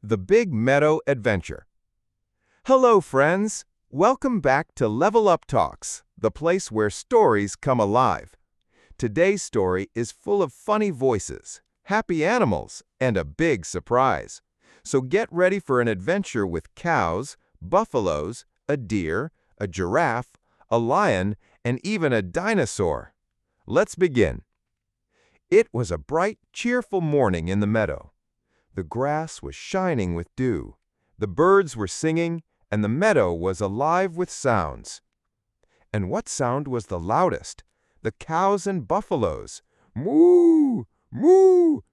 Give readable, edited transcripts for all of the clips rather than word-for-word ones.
The Big Meadow Adventure. Hello, friends! Welcome back to LevelUp Talks, the place where stories come alive. Today's story is full of funny voices, happy animals, and a big surprise. So get ready for an adventure with cows, buffaloes, a deer, a giraffe, a lion, and even a dinosaur. Let's begin. It was a bright, cheerful morning in the meadow. The grass was shining with dew, the birds were singing, and the meadow was alive with sounds. And what sound was the loudest? The cows and buffaloes. Moo! Moo!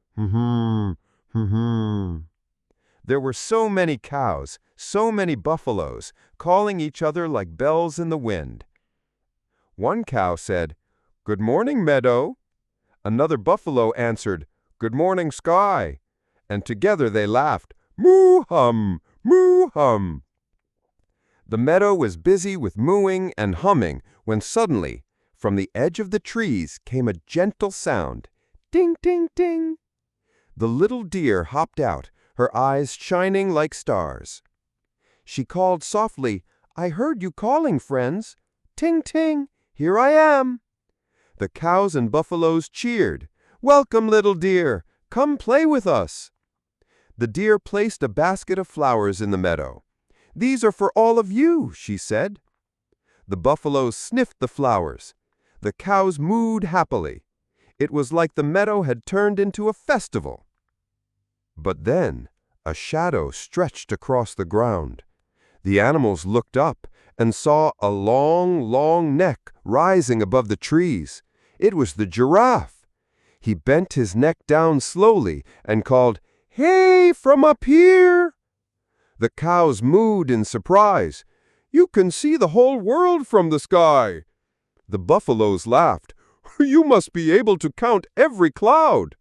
There were so many cows, so many buffaloes, calling each other like bells in the wind. One cow said, "Good morning, meadow." Another buffalo answered, "Good morning, sky." And together they laughed, "Moo-hum! Moo-hum!" The meadow was busy with mooing and humming when suddenly, from the edge of the trees came a gentle sound, ding, ding, ding. The little deer hopped out, her eyes shining like stars. She called softly, "I heard you calling, friends. Ting, ting, here I am." The cows and buffaloes cheered, "Welcome, little deer, come play with us." The deer placed a basket of flowers in the meadow. "These are for all of you," she said. The buffaloes sniffed the flowers. The cows mooed happily. It was like the meadow had turned into a festival. But then a shadow stretched across the ground. The animals looked up and saw a long, long neck rising above the trees. It was the giraffe. He bent his neck down slowly and called, "Hey, from up here!" The cows mooed in surprise. "You can see the whole world from the sky." The buffaloes laughed. "You must be able to count every cloud."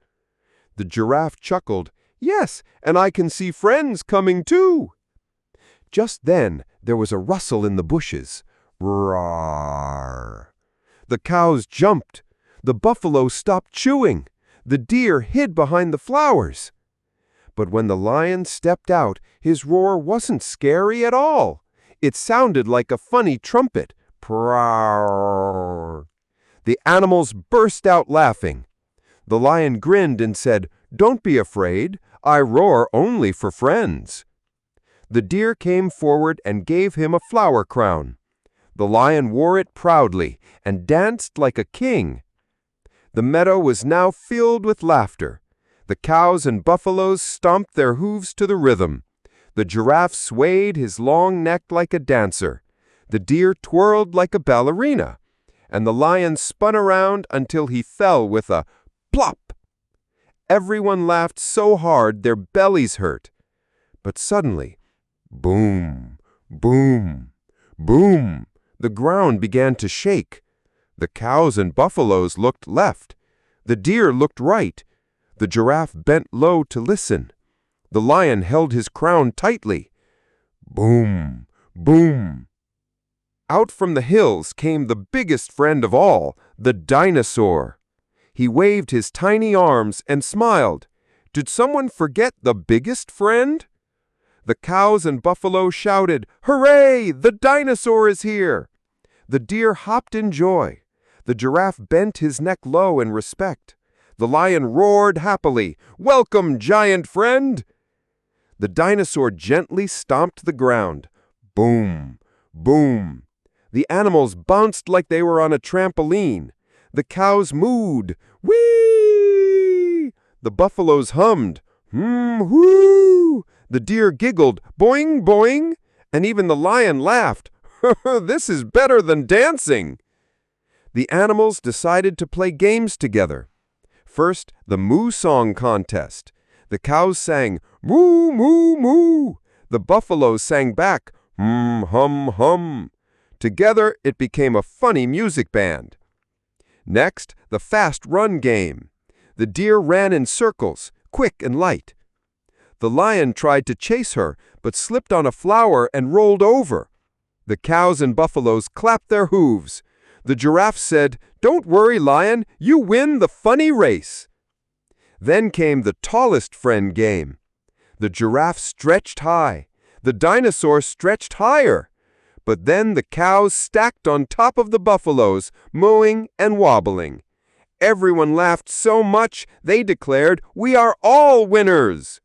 The giraffe chuckled. "Yes, and I can see friends coming too." Just then there was a rustle in the bushes. Roar! The cows jumped. The buffalo stopped chewing. The deer hid behind the flowers. But when the lion stepped out, his roar wasn't scary at all. It sounded like a funny trumpet. Proar! The animals burst out laughing. The lion grinned and said, "Don't be afraid. I roar only for friends." The deer came forward and gave him a flower crown. The lion wore it proudly and danced like a king. The meadow was now filled with laughter. The cows and buffaloes stomped their hooves to the rhythm. The giraffe swayed his long neck like a dancer. The deer twirled like a ballerina. And the lion spun around until he fell with a plop. Everyone laughed so hard their bellies hurt. But suddenly, boom, boom, boom, the ground began to shake. The cows and buffaloes looked left. The deer looked right. The giraffe bent low to listen. The lion held his crown tightly. Boom, boom. Out from the hills came the biggest friend of all, the dinosaur. He waved his tiny arms and smiled. Did someone forget the biggest friend? The cows and buffalo shouted, "Hooray! The dinosaur is here!" The deer hopped in joy. The giraffe bent his neck low in respect. The lion roared happily, "Welcome, giant friend!" The dinosaur gently stomped the ground. Boom, boom. The animals bounced like they were on a trampoline. The cows mooed, "Whee!" The buffaloes hummed, "Hoo!" The deer giggled, "Boing, boing!" And even the lion laughed, "This is better than dancing!" The animals decided to play games together. First, the moo song contest. The cows sang, "Moo, moo, moo." The buffaloes sang back, "Hum, hum, hum." Together, it became a funny music band. Next, the fast run game. The deer ran in circles, quick and light. The lion tried to chase her, but slipped on a flower and rolled over. The cows and buffaloes clapped their hooves. The giraffe said, "Don't worry, lion, you win the funny race." Then came the tallest friend game. The giraffe stretched high. The dinosaur stretched higher. But then the cows stacked on top of the buffaloes, mooing and wobbling. Everyone laughed so much they declared, "We are all winners!"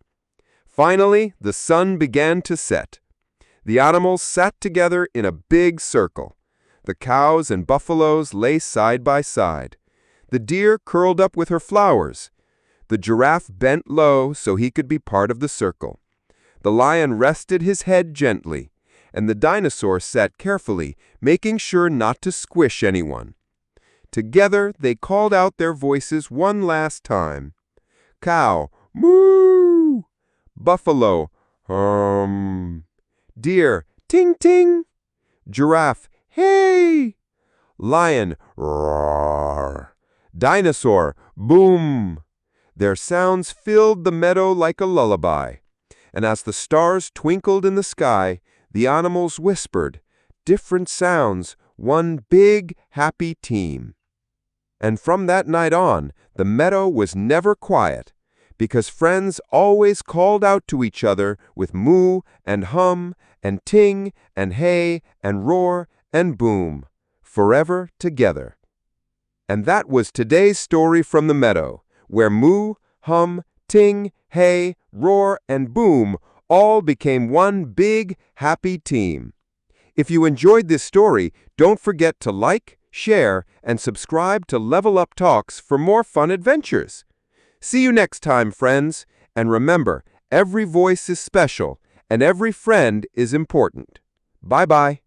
Finally, the sun began to set. The animals sat together in a big circle. The cows and buffaloes lay side by side. The deer curled up with her flowers. The giraffe bent low so he could be part of the circle. The lion rested his head gently, and the dinosaur sat carefully, making sure not to squish anyone. Together, they called out their voices one last time. Cow, moo! Buffalo, Deer, ting ting! Giraffe, hey! Lion, roar! Dinosaur, boom! Their sounds filled the meadow like a lullaby. And as the stars twinkled in the sky, the animals whispered, different sounds, one big, happy team. And from that night on, the meadow was never quiet, because friends always called out to each other with moo and hum and ting and hey and roar and boom, forever together. And that was today's story from the meadow, where moo, hum, ting, hey, roar, and boom all became one big, happy team. If you enjoyed this story, don't forget to like, share, and subscribe to LevelUp Talks for more fun adventures. See you next time, friends, and remember, every voice is special, and every friend is important. Bye-bye.